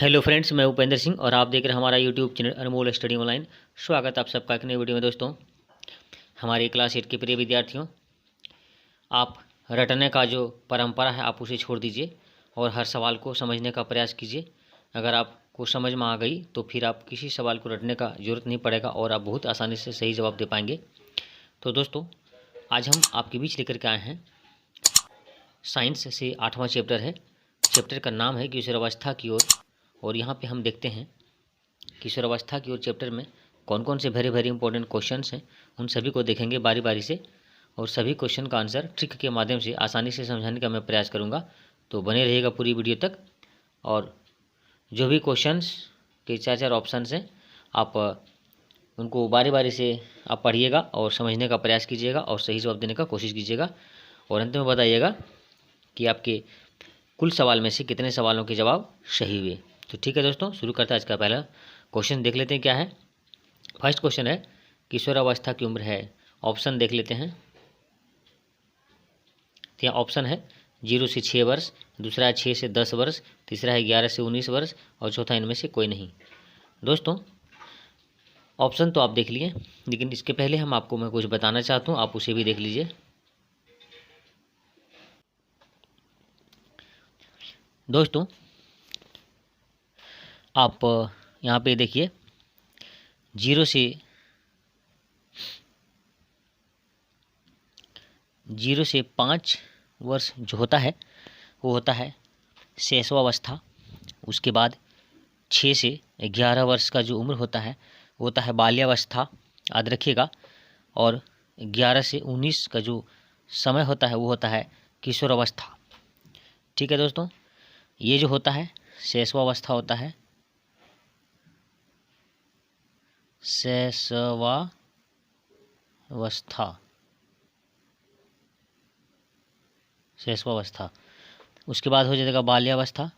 Hello friends, मैं उपेंद्र सिंह और आप देख रहे हैं हमारा यूट्यूब चैनल अनमोल स्टडी ऑनलाइन। स्वागत है आप सबका एक नई वीडियो में। दोस्तों, हमारे क्लास 8 के प्रिय विद्यार्थियों, आप रटने का जो परंपरा है आप उसे छोड़ दीजिए और हर सवाल को समझने का प्रयास कीजिए। अगर आपको समझ में आ गई तो फिर आप किसी सवाल को रटने का जरूरत नहीं पड़ेगा और आप बहुत आसानी से सही जवाब दे पाएंगे। तो दोस्तों, आज हम आपके बीच लेकर के आए हैं साइंस से 8वां चैप्टर है। चैप्टर का नाम है किशोरावस्था की ओर। और यहाँ पे हम देखते हैं किशोरावस्था की ओर चैप्टर में कौन कौन से वेरी इंपॉर्टेंट क्वेश्चंस हैं, उन सभी को देखेंगे बारी बारी से और सभी क्वेश्चन का आंसर ट्रिक के माध्यम से आसानी से समझाने का मैं प्रयास करूँगा। तो बने रहिएगा पूरी वीडियो तक। और जो भी क्वेश्चंस के चार ऑप्शंस हैं आप उनको बारी बारी से आप पढ़िएगा और समझने का प्रयास कीजिएगा और सही जवाब देने का कोशिश कीजिएगा। और अंत में बताइएगा कि आपके कुल सवाल में से कितने सवालों के जवाब सही हुए। तो ठीक है दोस्तों, शुरू करते हैं। आज का पहला क्वेश्चन देख लेते हैं क्या है। फर्स्ट क्वेश्चन है किशोरावस्था की उम्र है। ऑप्शन देख लेते हैं। तो यहाँ ऑप्शन है 0 से 6 वर्ष, दूसरा है 6 से 10 वर्ष, तीसरा है 11 से 19 वर्ष और चौथा इनमें से कोई नहीं। दोस्तों, ऑप्शन तो आप देख लिए, लेकिन इसके पहले मैं कुछ बताना चाहता हूँ, आप उसे भी देख लीजिए। दोस्तों, आप यहाँ पे देखिए 0 से 5 वर्ष जो होता है वो होता है शैशवावस्था। उसके बाद 6 से 11 वर्ष का जो उम्र होता है वो होता है बाल्यावस्था, याद रखिएगा। और 11 से 19 का जो समय होता है वो होता है किशोरावस्था। ठीक है दोस्तों, ये जो होता है शैशवावस्था होता है, शैशवावस्था। उसके बाद हो जाएगा बाल्यावस्था,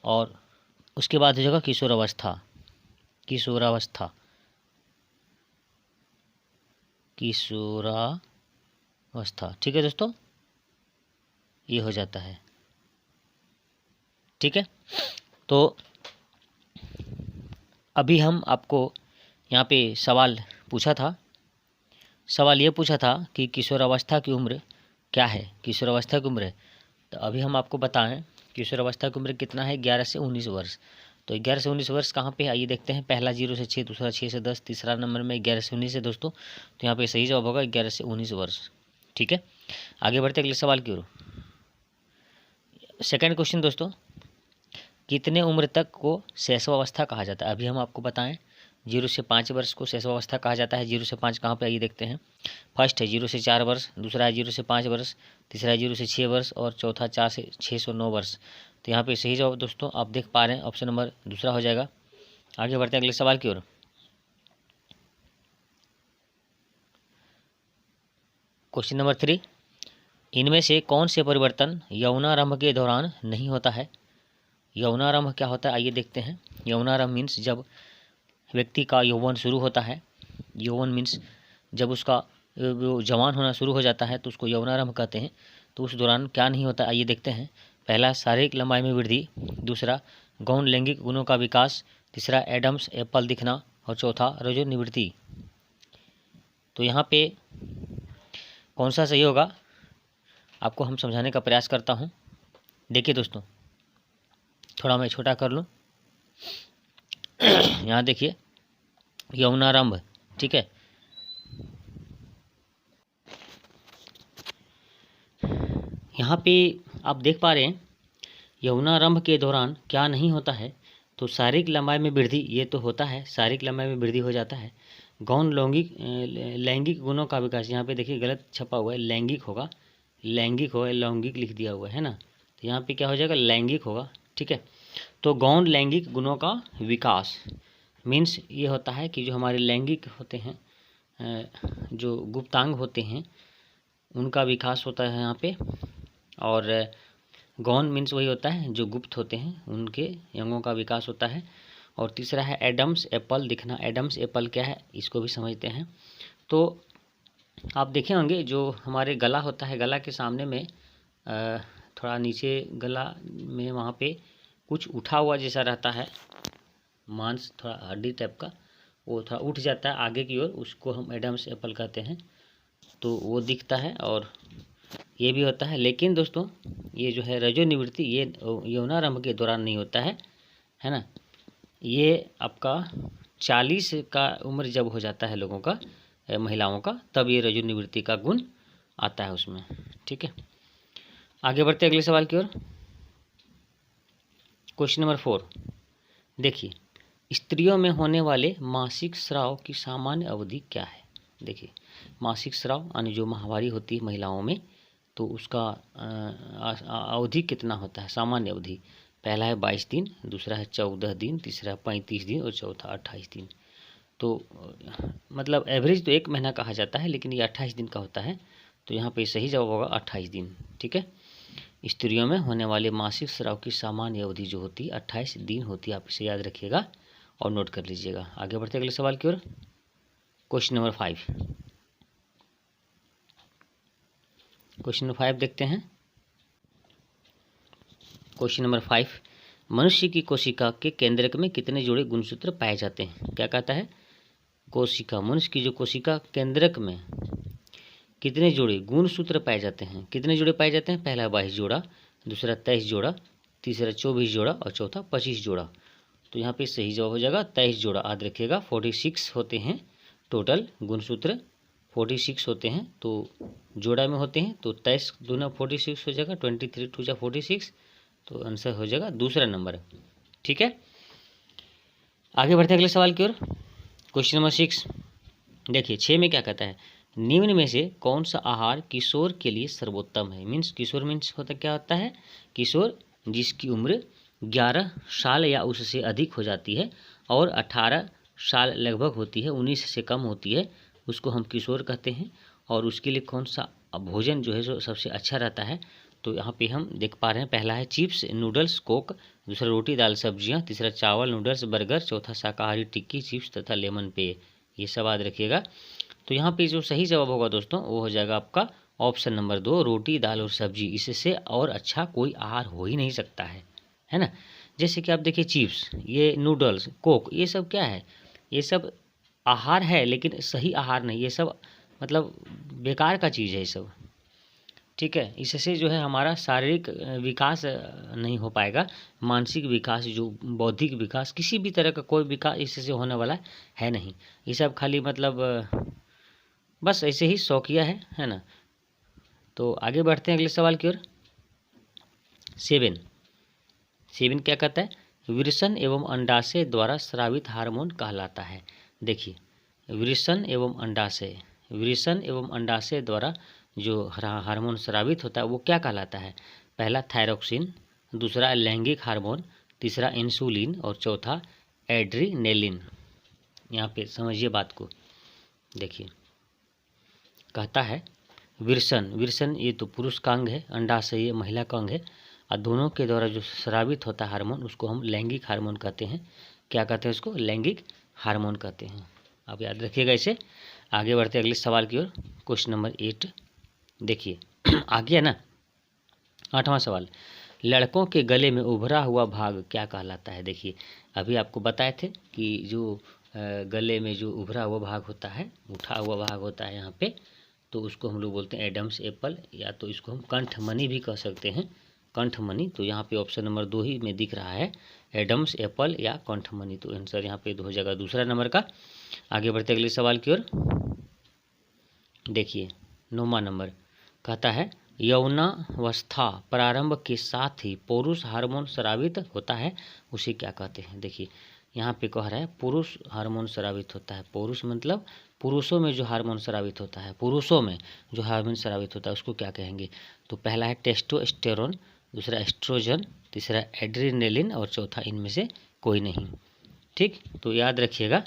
और उसके बाद हो जाएगा किशोरावस्था। ठीक है दोस्तों, ये हो जाता है। ठीक है, तो अभी हम आपको यहाँ पे सवाल पूछा था। सवाल ये पूछा था कि किशोरावस्था की उम्र क्या है। किशोरावस्था की उम्र है, तो अभी हम आपको बताएं किशोरावस्था की उम्र कितना है। 11 से 19 वर्ष। तो 11 से 19 वर्ष कहाँ पे है, आइए देखते हैं। पहला 0 से 6, दूसरा 6 से 10, तीसरा नंबर में 11 से 19 है दोस्तों। तो यहाँ पे सही जवाब होगा 11 से 19 वर्ष। ठीक है, आगे बढ़ते अगले सवाल की ओर। सेकंड क्वेश्चन दोस्तों, कितने उम्र तक को शैशवावस्था कहा जाता है। अभी हम आपको बताएं 0 से 5 वर्ष को शैशवावस्था कहा जाता है। 0 से 5 कहाँ पे, आइए देखते हैं। फर्स्ट है 0 से 4 वर्ष, दूसरा है 0 से 5 वर्ष, तीसरा है 0 से 6 वर्ष और चौथा 4 से 609 वर्ष। तो यहाँ पे सही जवाब दोस्तों आप देख पा रहे हैं, ऑप्शन नंबर दूसरा हो जाएगा। आगे बढ़ते हैं अगले सवाल की ओर। क्वेश्चन नंबर 3, इनमें से कौन से परिवर्तन यौनारंभ के दौरान नहीं होता है। यौनारंभ क्या होता है, आइए देखते हैं। यौनारंभ मीन्स जब व्यक्ति का यौवन शुरू होता है। यौवन मीन्स जब उसका जवान होना शुरू हो जाता है तो उसको यौनारंभ कहते हैं। तो उस दौरान क्या नहीं होता, आइए देखते हैं। पहला शारीरिक लंबाई में वृद्धि, दूसरा गौण लैंगिक गुणों का विकास, तीसरा एडम्स एप्पल दिखना और चौथा रजोनिवृत्ति। तो यहाँ पे कौन सा सही होगा आपको हम समझाने का प्रयास करता हूँ। देखिए दोस्तों, थोड़ा मैं छोटा कर लूँ। यहाँ देखिए यौनारंभ, ठीक है। यहाँ पे आप देख पा रहे हैं यौनारंभ के दौरान क्या नहीं होता है। तो शारीरिक लंबाई में वृद्धि ये तो होता है, शारीरिक लंबाई में वृद्धि हो जाता है। गौण लैंगिक गुणों का विकास, यहाँ पे देखिए गलत छपा हुआ है, लैंगिक होगा, लैंगिक लिख दिया हुआ है ना। तो यहाँ पे क्या हो जाएगा, लैंगिक होगा। ठीक है, तो गौण लैंगिक गुणों का विकास मीन्स ये होता है कि जो हमारे लैंगिक होते हैं, जो गुप्तांग होते हैं उनका विकास होता है यहाँ पे। और गौण मीन्स वही होता है जो गुप्त होते हैं, उनके अंगों का विकास होता है। और तीसरा है एडम्स एप्पल। दिखना एडम्स एप्पल क्या है इसको भी समझते हैं। तो आप देखे होंगे जो हमारे गला होता है, गला के सामने में थोड़ा नीचे गला में वहाँ पे कुछ उठा हुआ जैसा रहता है, मांस थोड़ा हड्डी टाइप का, वो थोड़ा उठ जाता है आगे की ओर, उसको हम एडम्स एप्पल कहते हैं। तो वो दिखता है और ये भी होता है। लेकिन दोस्तों ये जो है रजोनिवृत्ति ये यौनारंभ के दौरान नहीं होता है ना। ये आपका 40 का उम्र जब हो जाता है लोगों का, महिलाओं का, तब ये रजोनिवृत्ति का गुण आता है उसमें। ठीक है, आगे बढ़ते अगले सवाल की ओर। क्वेश्चन नंबर 4 देखिए, स्त्रियों में होने वाले मासिक स्राव की सामान्य अवधि क्या है। देखिए मासिक स्राव यानी जो माहवारी होती है महिलाओं में, तो उसका अवधि कितना होता है, सामान्य अवधि। पहला है 22 दिन, दूसरा है 14 दिन, तीसरा 35 दिन और चौथा 28 दिन। तो मतलब एवरेज तो 1 महीना कहा जाता है, लेकिन ये 28 दिन का होता है। तो यहाँ पे सही जवाब होगा 28 दिन। ठीक है, स्त्रियों में होने वाले मासिक स्राव की सामान्य अवधि जो होती है 28 दिन होती है। आप इसे याद रखिएगा और नोट कर लीजिएगा। आगे बढ़ते अगले सवाल की ओर। क्वेश्चन नंबर 5, क्वेश्चन नंबर 5 देखते हैं। क्वेश्चन नंबर 5, मनुष्य की कोशिका के केंद्रक में कितने जोड़े गुणसूत्र पाए जाते हैं। क्या कहता है, कोशिका, मनुष्य की जो कोशिका केंद्रक में कितने जोड़े गुणसूत्र पाए जाते हैं। कितने जोड़े पाए जाते हैं, पहला 22 जोड़ा, दूसरा 23 जोड़ा, तीसरा 24 जोड़ा और चौथा 25 जोड़ा। तो यहाँ पे सही जवाब हो जाएगा 23 जोड़ा। याद रखिएगा 46 होते हैं टोटल गुणसूत्र, 46 होते हैं। तो जोड़ा में होते हैं तो 23 दूना 46 हो जाएगा, 23 टू जा 46, तो आंसर हो जाएगा दूसरा नंबर। ठीक है, आगे बढ़ते अगले सवाल की ओर। क्वेश्चन नंबर 6 देखिए, 6 में क्या कहता है, निम्न में से कौन सा आहार किशोर के लिए सर्वोत्तम है। मीन्स किशोर मीन्स होता क्या होता है, किशोर जिसकी उम्र 11 साल या उससे अधिक हो जाती है और 18 साल लगभग होती है, 19 से कम होती है, उसको हम किशोर कहते हैं। और उसके लिए कौन सा भोजन जो है जो सबसे अच्छा रहता है। तो यहाँ पे हम देख पा रहे हैं, पहला है चिप्स, नूडल्स, कोक, दूसरा रोटी दाल सब्जियाँ, तीसरा चावल, नूडल्स, बर्गर, चौथा शाकाहारी टिक्की, चिप्स तथा लेमन पेय। ये सब याद रखिएगा। तो यहाँ पे जो सही जवाब होगा दोस्तों वो हो जाएगा आपका ऑप्शन नंबर 2, रोटी दाल और सब्जी। इससे और अच्छा कोई आहार हो ही नहीं सकता है ना। जैसे कि आप देखिए चिप्स, ये नूडल्स, कोक, ये सब क्या है, ये सब आहार है लेकिन सही आहार नहीं, ये सब मतलब बेकार का चीज़ है ये सब। ठीक है, इससे जो है हमारा शारीरिक विकास नहीं हो पाएगा, मानसिक विकास, जो बौद्धिक विकास, किसी भी तरह का कोई विकास इससे होने वाला है नहीं। ये सब खाली मतलब बस ऐसे ही शौकिया है ना। तो आगे बढ़ते हैं अगले सवाल की ओर। 7 क्या कहता है, विरसन एवं अंडाशय द्वारा स्रावित हार्मोन कहलाता है। देखिए विरसन एवं अंडाशय द्वारा जो हार्मोन स्रावित होता है वो क्या कहलाता है। पहला थायरोक्सिन, दूसरा लैंगिक हार्मोन, तीसरा इंसुलिन और चौथा एड्रीनेलिन। यहाँ पे समझिए बात को। देखिए कहता है विरसन ये तो पुरुष का अंग है, अंडाशय ये महिला का अंग है, और दोनों के द्वारा जो स्रावित होता है हार्मोन उसको हम लैंगिक हार्मोन कहते हैं। क्या कहते हैं उसको, लैंगिक हार्मोन कहते हैं। आप याद रखिएगा इसे। आगे बढ़ते अगले सवाल की ओर। क्वेश्चन नंबर 8 देखिए आ गया ना। 8वां सवाल, लड़कों के गले में उभरा हुआ भाग क्या कहलाता है। देखिए अभी आपको बताए थे कि जो गले में जो उभरा हुआ भाग होता है, उठा हुआ भाग होता है यहाँ पे, तो उसको हम लोग बोलते हैं एडम्स एप्पल, या तो इसको हम कंठमणि भी कह सकते हैं, कंठमणि। तो यहाँ पे ऑप्शन नंबर 2 ही में दिख रहा है, एडम्स एप्पल या कंठमणि। तो आंसर यहाँ पे हो जाएगा दूसरा नंबर का। आगे बढ़ते अगले सवाल की ओर। देखिए 9वां नंबर कहता है, यौनावस्था प्रारंभ के साथ ही पुरुष हार्मोन स्रावित होता है, उसे क्या कहते हैं। देखिए यहाँ पे कह रहा है पुरुष हार्मोन स्रावित होता है। पुरुष मतलब पुरुषों में जो हार्मोन स्रावित होता है, पुरुषों में जो हार्मोन स्रावित होता है उसको क्या कहेंगे। तो पहला है टेस्टोस्टेरोन, दूसरा एस्ट्रोजन, तीसरा एड्रीनेलिन और चौथा इनमें से कोई नहीं। ठीक, तो याद रखिएगा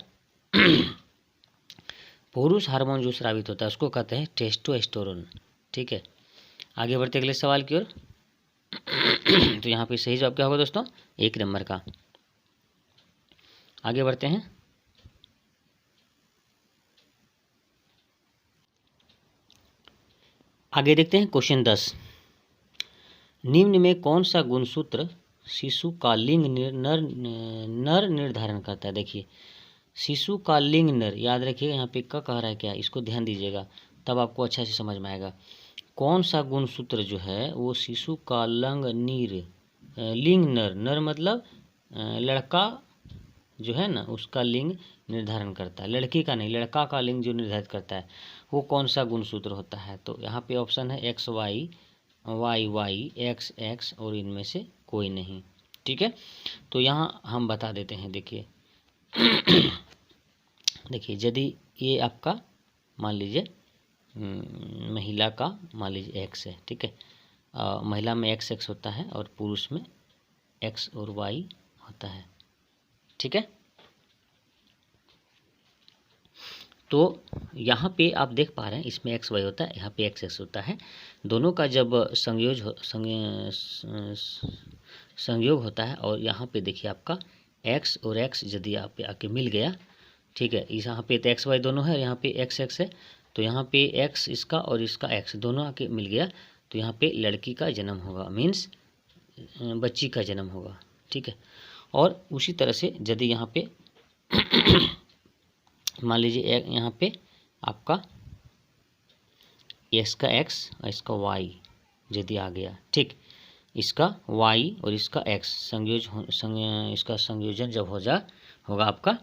पुरुष हार्मोन जो स्रावित होता है उसको कहते हैं टेस्टोस्टेरोन। ठीक है, आगे बढ़ते अगले सवाल की ओर। तो यहाँ पे सही जवाब क्या होगा दोस्तों, 1 नंबर का। आगे बढ़ते हैं। आगे देखते हैं क्वेश्चन 10। निम्न में कौन सा गुणसूत्र शिशु का लिंग नर निर्धारण करता है। देखिए शिशु का लिंग नर, याद रखिएगा यहाँ पे कह रहा है क्या, इसको ध्यान दीजिएगा तब आपको अच्छा से समझ में आएगा। कौन सा गुणसूत्र जो है वो शिशु का लिंग नर मतलब लड़का जो है ना उसका लिंग निर्धारण करता है, लड़की का नहीं, लड़का का लिंग जो निर्धारित करता है वो कौन सा गुणसूत्र होता है। तो यहाँ पे ऑप्शन है XY, YY, XX और इनमें से कोई नहीं। ठीक है, तो यहाँ हम बता देते हैं। देखिए देखिए यदि ये आपका मान लीजिए महिला का मान लीजिए X है, ठीक है, महिला में XX होता है और पुरुष में X और Y होता है। ठीक है, तो यहाँ पे आप देख पा रहे हैं इसमें XY होता है, यहाँ पे XX होता है। दोनों का जब संयोग होता है और यहाँ पे देखिए आपका X और X यदि आप पे आके मिल गया, ठीक है, इस यहाँ पे तो XY दोनों है, यहाँ पे XX है, तो यहाँ पे X इसका और इसका X दोनों आके मिल गया तो यहाँ पे लड़की का जन्म होगा, मीन्स बच्ची का जन्म होगा। ठीक है, और उसी तरह से यदि यहाँ पे मान लीजिए यहाँ पे आपका इसका X और इसका Y यदि आ गया, ठीक, इसका Y और इसका X इसका संयोजन जब होगा आपका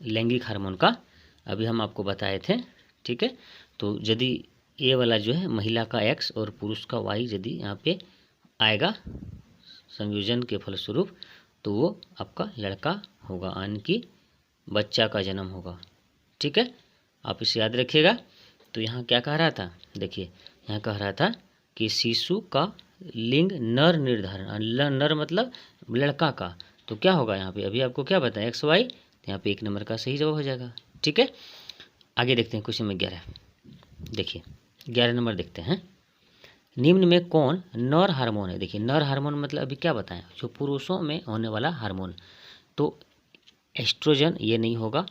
लैंगिक हार्मोन का, अभी हम आपको बताए थे। ठीक है, तो यदि ये वाला जो है महिला का X और पुरुष का Y यदि यहाँ पे आएगा संयोजन के फलस्वरूप तो वो आपका लड़का होगा, यानी कि बच्चा का जन्म होगा। ठीक है, आप इसे याद रखिएगा। तो यहाँ क्या कह रहा था, देखिए यहाँ कह रहा था कि शिशु का लिंग नर निर्धारण, नर मतलब लड़का का, तो क्या होगा यहाँ पे, अभी आपको क्या बताया XY, तो यहाँ पे 1 नंबर का सही जवाब हो जाएगा। ठीक है, आगे देखते हैं क्वेश्चन में 11। देखिए 11 नंबर देखते हैं। निम्न में कौन नर हार्मोन है। देखिए नर हार्मोन मतलब अभी क्या बताएं, जो पुरुषों में होने वाला हार्मोन, तो एस्ट्रोजन ये नहीं होगा,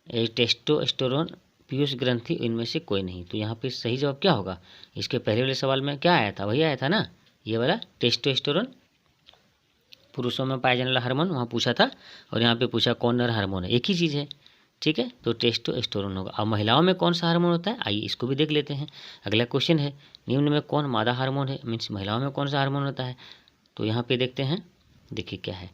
टेस्टोस्टेरोन, पीयूष ग्रंथि, इनमें से कोई नहीं। तो यहाँ पे सही जवाब क्या होगा, इसके पहले वाले सवाल में क्या आया था, वही आया था ना, ये वाला टेस्टोस्टेरोन पुरुषों में पाया जाने वाला हार्मोन वहाँ पूछा था, और यहाँ पे पूछा कौन नर हार्मोन है, एक ही चीज़ है। ठीक है, तो टेस्टोस्टेरोन होगा। अब महिलाओं में कौन सा हार्मोन होता है, आइए इसको भी देख लेते हैं। अगला क्वेश्चन है निम्न में कौन मादा हार्मोन है, मीन्स महिलाओं में कौन सा हार्मोन होता है। तो यहाँ पे देखते हैं, देखिए क्या है,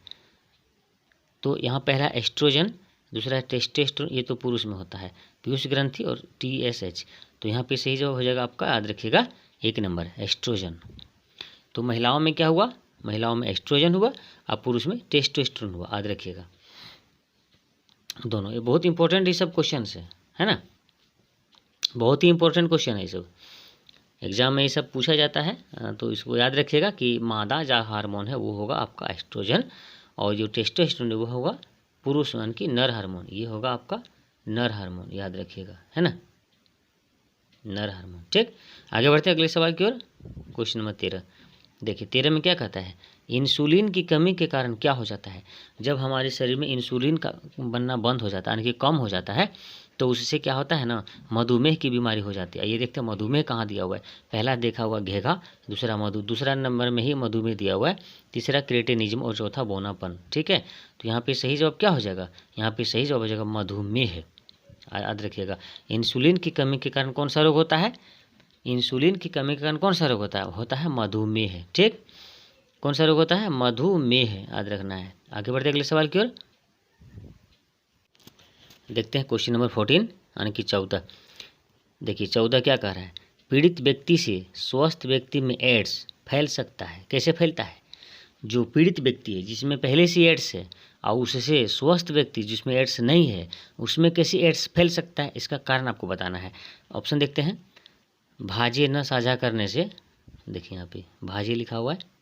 तो यहाँ पहला एस्ट्रोजन, दूसरा है टेस्टोस्टेरोन, ये तो पुरुष में होता है, पीयूष ग्रंथि और TSH। तो यहाँ पे सही जवाब हो जाएगा आपका, याद रखिएगा 1 नंबर एस्ट्रोजन। तो महिलाओं में क्या हुआ, महिलाओं में एस्ट्रोजन हुआ और पुरुष में टेस्टोस्टेरोन हुआ, याद रखिएगा दोनों। ये बहुत इंपॉर्टेंट ये सब क्वेश्चन है ना, बहुत ही इंपॉर्टेंट क्वेश्चन है ये सब, एग्जाम में ये सब पूछा जाता है। तो इसको याद रखिएगा कि मादा जो हार्मोन है वो होगा आपका एस्ट्रोजन, और जो टेस्टोस्टेरोन वो होगा पुरुष यानी कि नर हार्मोन, ये होगा आपका नर हार्मोन, याद रखिएगा, है ना, नर हार्मोन। ठीक, आगे बढ़ते हैं अगले सवाल की ओर। Question number 13। देखिए 13 में क्या कहता है, इंसुलिन की कमी के कारण क्या हो जाता है। जब हमारे शरीर में इंसुलिन का बनना बंद हो जाता है, यानी कि कम हो जाता है, तो उससे क्या होता है ना, मधुमेह की बीमारी हो जाती है। ये देखते हैं मधुमेह कहाँ दिया हुआ है, पहला देखा हुआ घेघा, दूसरा दूसरा नंबर में ही मधुमेह दिया हुआ है, तीसरा क्रेटिनिज्म और चौथा बोनापन। ठीक है, तो यहाँ पे सही जवाब क्या हो जाएगा, यहाँ पे सही जवाब हो जाएगा मधुमेह, याद रखिएगा। इंसुलिन की कमी के कारण कौन सा रोग होता है, इंसुलिन की कमी के कारण कौन सा रोग होता है मधुमेह। ठीक, कौन सा रोग होता है, मधुमेह, याद रखना है। आगे बढ़ते अगले सवाल की ओर। देखते हैं क्वेश्चन नंबर 14 यानी कि 14। देखिए 14 क्या कह रहा है, पीड़ित व्यक्ति से स्वस्थ व्यक्ति में एड्स फैल सकता है। कैसे फैलता है, जो पीड़ित व्यक्ति है जिसमें पहले से एड्स है और उससे स्वस्थ व्यक्ति जिसमें एड्स नहीं है उसमें कैसे एड्स फैल सकता है, इसका कारण आपको बताना है। ऑप्शन देखते हैं, भाज्य न साझा करने से, देखिए यहाँ पे भाज्य लिखा हुआ है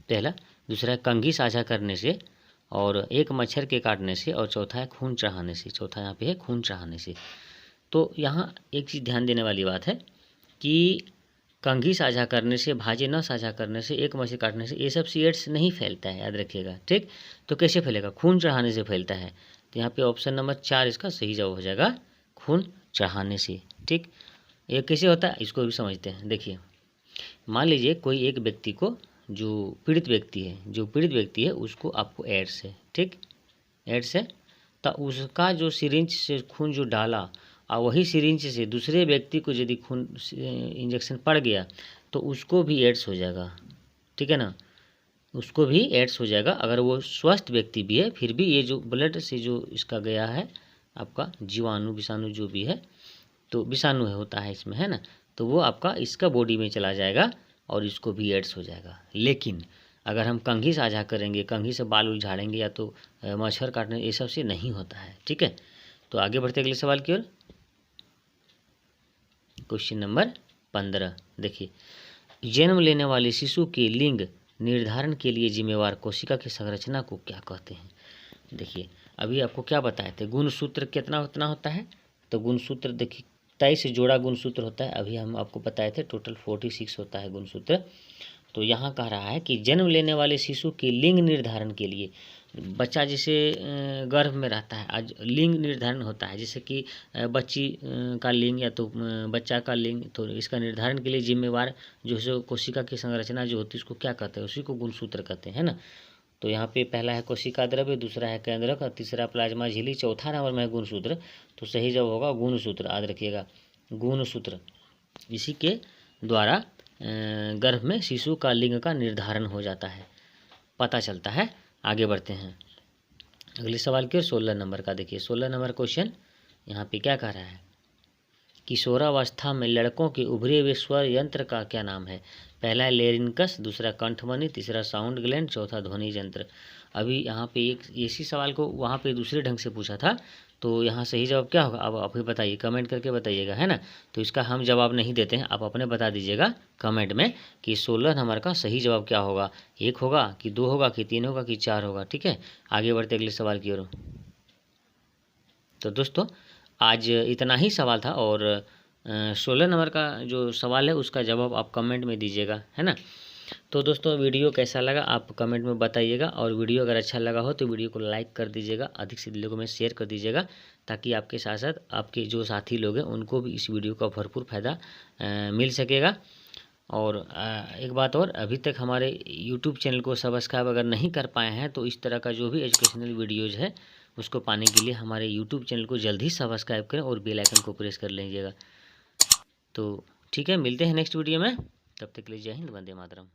पहला, दूसरा कंघी साझा करने से, और एक मच्छर के काटने से, और चौथा है खून चढ़ाने से। चौथा यहाँ पे है खून चढ़ाने से। तो यहाँ एक चीज़ ध्यान देने वाली बात है कि कंघी साझा करने से, भाजे न साझा करने से, एक मछली काटने से, ये सब से एड्स नहीं फैलता है, याद रखिएगा। ठीक, तो कैसे फैलेगा? खून चढ़ाने से फैलता है। तो यहाँ पे ऑप्शन नंबर 4 इसका सही जवाब हो जाएगा, खून चढ़ाने से। ठीक, ये कैसे होता है इसको भी समझते हैं। देखिए, मान लीजिए कोई एक व्यक्ति को, जो पीड़ित व्यक्ति है उसको आपको एड्स है। ठीक, एड्स है, तो उसका जो सिरिंज से खून जो डाला और वही सिरिंज से दूसरे व्यक्ति को यदि खून इंजेक्शन पड़ गया तो उसको भी एड्स हो जाएगा। ठीक है ना, उसको भी एड्स हो जाएगा। अगर वो स्वस्थ व्यक्ति भी है फिर भी ये जो ब्लड से जो इसका गया है आपका जीवाणु विषाणु जो भी है, तो विषाणु है होता है इसमें, है ना, तो वो आपका इसका बॉडी में चला जाएगा और इसको भी एड्स हो जाएगा। लेकिन अगर हम कंघी साझा करेंगे, कंघी से बाल उल झाड़ेंगे या तो मच्छर काटने, ये सब से नहीं होता है। ठीक है, तो आगे बढ़ते अगले सवाल की ओर। क्वेश्चन नंबर 15 देखिए, जन्म लेने वाले शिशु के लिंग निर्धारण के लिए जिम्मेवार कोशिका की संरचना को क्या कहते हैं? देखिए, अभी आपको क्या बताए थे, गुणसूत्र कितना होता है, तो गुणसूत्र देखिए 23 जोड़ा गुणसूत्र होता है। अभी हम आपको बताए थे टोटल 46 होता है गुणसूत्र। तो यहाँ कह रहा है कि जन्म लेने वाले शिशु के लिंग निर्धारण के लिए, बच्चा जैसे गर्भ में रहता है, आज लिंग निर्धारण होता है, जैसे कि बच्ची का लिंग या तो बच्चा का लिंग, तो इसका निर्धारण के लिए जिम्मेवार जो है कोशिका की संरचना जो होती है उसको क्या कहते हैं? उसी को गुणसूत्र कहते हैं, है ना। तो यहाँ पे पहला है कोशिका द्रव्य, दूसरा है केंद्रक और तीसरा प्लाज्मा झिल्ली, चौथा नंबर में है गुणसूत्र। तो सही जवाब होगा गुणसूत्र, याद रखिएगा गुणसूत्र। इसी के द्वारा गर्भ में शिशु का लिंग का निर्धारण हो जाता है, पता चलता है। आगे बढ़ते हैं अगले सवाल के 16 नंबर का। देखिए 16 नंबर क्वेश्चन यहाँ पे क्या कह रहा है, किशोरावस्था में लड़कों के उभरे हुए स्वर यंत्र का क्या नाम है? पहला है लेरिनकस, दूसरा कंठमणि, तीसरा साउंड ग्लैंड, चौथा ध्वनि यंत्र। अभी यहाँ पे एक इसी सवाल को वहाँ पे दूसरे ढंग से पूछा था, तो यहाँ सही जवाब क्या होगा अब आप ही बताइए, कमेंट करके बताइएगा, है ना। तो इसका हम जवाब नहीं देते हैं, आप अपने बता दीजिएगा कमेंट में कि 16 नंबर का सही जवाब क्या होगा, 1 होगा कि 2 होगा कि 3 होगा कि 4 होगा। ठीक है, आगे बढ़ते अगले सवाल की ओर। तो दोस्तों आज इतना ही सवाल था और 16 नंबर का जो सवाल है उसका जवाब आप कमेंट में दीजिएगा, है ना। तो दोस्तों वीडियो कैसा लगा आप कमेंट में बताइएगा, और वीडियो अगर अच्छा लगा हो तो वीडियो को लाइक कर दीजिएगा, अधिक से अधिक लोगों में शेयर कर दीजिएगा, ताकि आपके साथ साथ आपके जो साथी लोग हैं उनको भी इस वीडियो का भरपूर फ़ायदा मिल सकेगा। और एक बात और, अभी तक हमारे यूट्यूब चैनल को सब्सक्राइब अगर नहीं कर पाए हैं तो इस तरह का जो भी एजुकेशनल वीडियोज़ है उसको पाने के लिए हमारे यूट्यूब चैनल को जल्द ही सब्सक्राइब करें और बेल आइकन को प्रेस कर लीजिएगा। तो ठीक है, मिलते हैं नेक्स्ट वीडियो में, तब तक के लिए जय हिंद, वंदे मातरम।